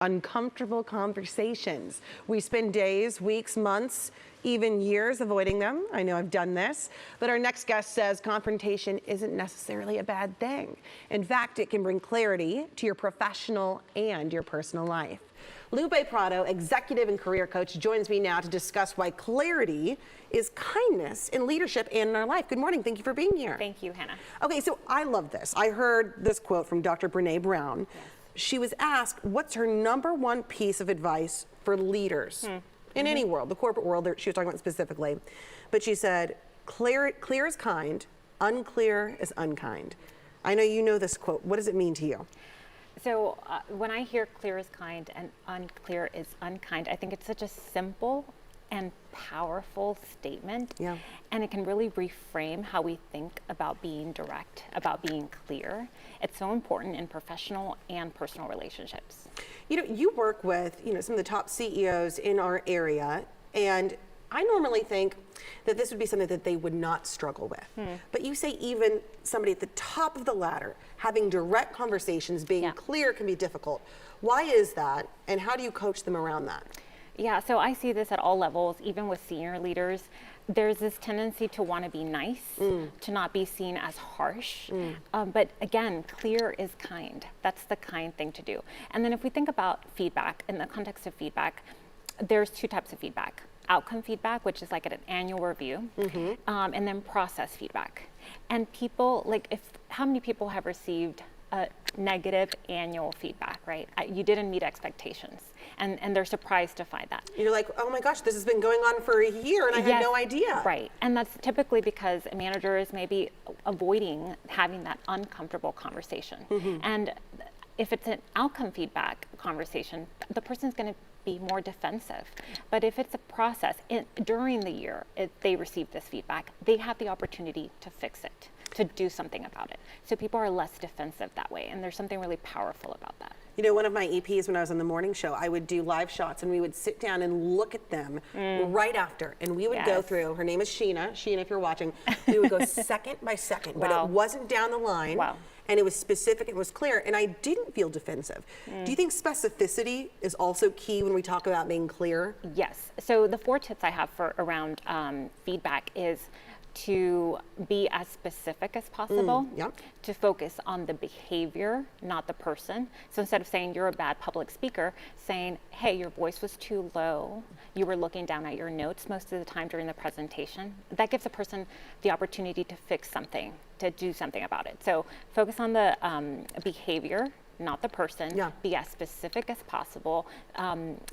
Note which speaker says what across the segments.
Speaker 1: Uncomfortable conversations. We spend days, weeks, months, even years avoiding them. I know I've done this, but our next guest says confrontation isn't necessarily a bad thing. In fact, it can bring clarity to your professional and your personal life. Lupe Prado, executive and career coach, joins me now to discuss why clarity is kindness in leadership and in our life. Good morning. Thank you for being here.
Speaker 2: Thank you, Hannah.
Speaker 1: Okay, so I love this. I heard this quote from Dr. Brene Brown.
Speaker 2: Yes.
Speaker 1: She was asked, what's her number one piece of advice for leaders in any world, the corporate world, she was talking about specifically. But she said, clear is kind, unclear is unkind. I know you know this quote. What does it mean to you?
Speaker 2: So when I hear clear is kind and unclear is unkind, I think it's such a simple and powerful statement.
Speaker 1: Yeah.
Speaker 2: And it can really reframe how we think about being direct, about being clear. It's so important in professional and personal relationships.
Speaker 1: You know, you work with, some of the top CEOs in our area, and I normally think that this would be something that they would not struggle with. But you say even somebody at the top of the ladder, having direct conversations, being clear can be difficult. Why is that, and how do you coach them around that?
Speaker 2: Yeah, so I see this at all levels, even with senior leaders. There's this tendency to want to be nice, to not be seen as harsh. But again, clear is kind. That's the kind thing to do. And then if we think about feedback, in the context of feedback, there's two types of feedback. Outcome feedback, which is like at an annual review, and then process feedback. And people, how many people have received negative annual feedback, right? You didn't meet expectations, and they're surprised to find that.
Speaker 1: You're like, oh my gosh, this has been going on for a year and I had no idea.
Speaker 2: Right, and that's typically because a manager is maybe avoiding having that uncomfortable conversation. And if it's an outcome feedback conversation, the person's gonna be more defensive. But if it's a process, during the year, they receive this feedback, they have the opportunity to fix it, to do something about it. So people are less defensive that way, and there's something really powerful about that.
Speaker 1: You know, one of my EPs when I was on the morning show, I would do live shots and we would sit down and look at them right after. And we would go through, her name is Sheena, if you're watching, we would go second by second, but it wasn't down the line. And it was specific, it was clear, and I didn't feel defensive. Do you think specificity is also key when we talk about being clear?
Speaker 2: Yes, so the 4 tips I have for around feedback is to be as specific as possible, to focus on the behavior, not the person. So instead of saying you're a bad public speaker, saying, hey, your voice was too low, you were looking down at your notes most of the time during the presentation. That gives a person the opportunity to fix something, to do something about it. So focus on the behavior, not the person. Be as specific as possible.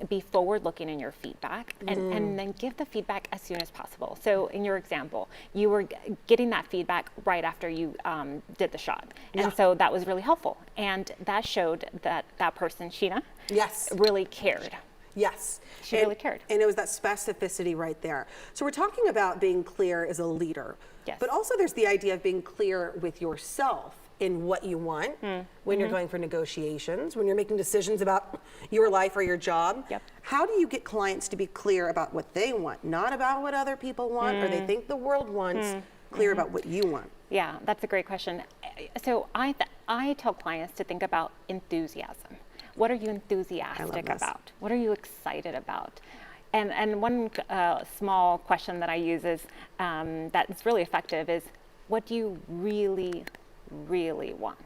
Speaker 2: Be forward-looking in your feedback, and then give the feedback as soon as possible. So in your example, you were getting that feedback right after you did the shot, and so that was really helpful. And that showed that that person, Sheena, really cared.
Speaker 1: Yes.
Speaker 2: She really cared.
Speaker 1: And it was that specificity right there. So we're talking about being clear as a leader, but also there's the idea of being clear with yourself in what you want when you're going for negotiations, when you're making decisions about your life or your job. How do you get clients to be clear about what they want, not about what other people want or they think the world wants, clear about what you want? Yeah,
Speaker 2: that's a great question. So I tell clients to think about enthusiasm. What are you enthusiastic about? What are you excited about? And one small question that I use is that's really effective is, what do you really want?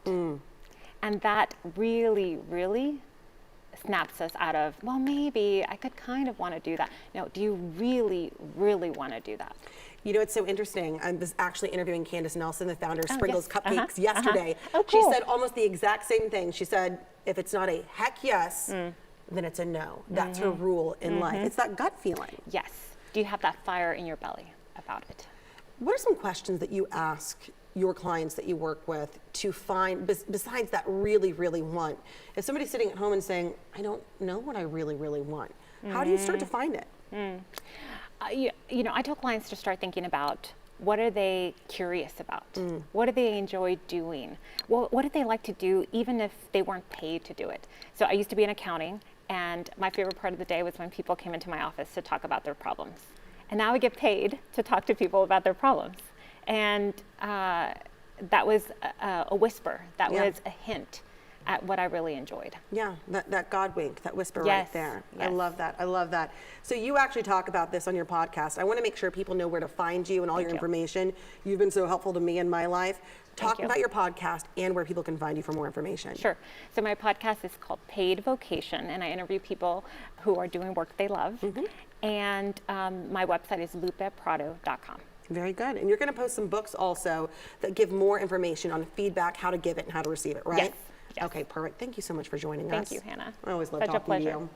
Speaker 2: And that really snaps us out of, well, maybe I could kind of want to do that. No, do you really want to do that?
Speaker 1: You know, it's so interesting. I was actually interviewing Candace Nelson, the founder of Sprinkles Cupcakes, yesterday.
Speaker 2: Oh, cool.
Speaker 1: She said almost the exact same thing. She said, if it's not a heck yes, then it's a no. That's her rule in life. It's that gut feeling.
Speaker 2: Yes. Do you have that fire in your belly about it?
Speaker 1: What are some questions that you ask your clients that you work with to find, besides that really want? If somebody's sitting at home and saying, I don't know what I really want, how do you start to find it?
Speaker 2: You know, I tell clients to start thinking about, what are they curious about? What do they enjoy doing? Well, what do they like to do even if they weren't paid to do it? So I used to be in accounting, and my favorite part of the day was when people came into my office to talk about their problems. And now I get paid to talk to people about their problems. And that was a whisper, that was a hint at what I really enjoyed.
Speaker 1: Yeah, that God wink, that whisper
Speaker 2: Yes,
Speaker 1: right there. I
Speaker 2: yes.
Speaker 1: love that. I love that. So you actually talk about this on your podcast. I want to make sure people know where to find you and all your
Speaker 2: you.
Speaker 1: information. You've been so helpful to me in my life. Talk
Speaker 2: you.
Speaker 1: about your podcast and where people can find you for more information.
Speaker 2: Sure. So my podcast is called Paid Vocation, and I interview people who are doing work they love. And my website is lupeprado.com.
Speaker 1: Very good. And you're going to post some books also that give more information on feedback, how to give it, and how to receive it, right?
Speaker 2: Yes.
Speaker 1: Okay, perfect. Thank you so much for joining us.
Speaker 2: Thank you, Hannah.
Speaker 1: I always love
Speaker 2: Such a
Speaker 1: talking to
Speaker 2: pleasure.
Speaker 1: you.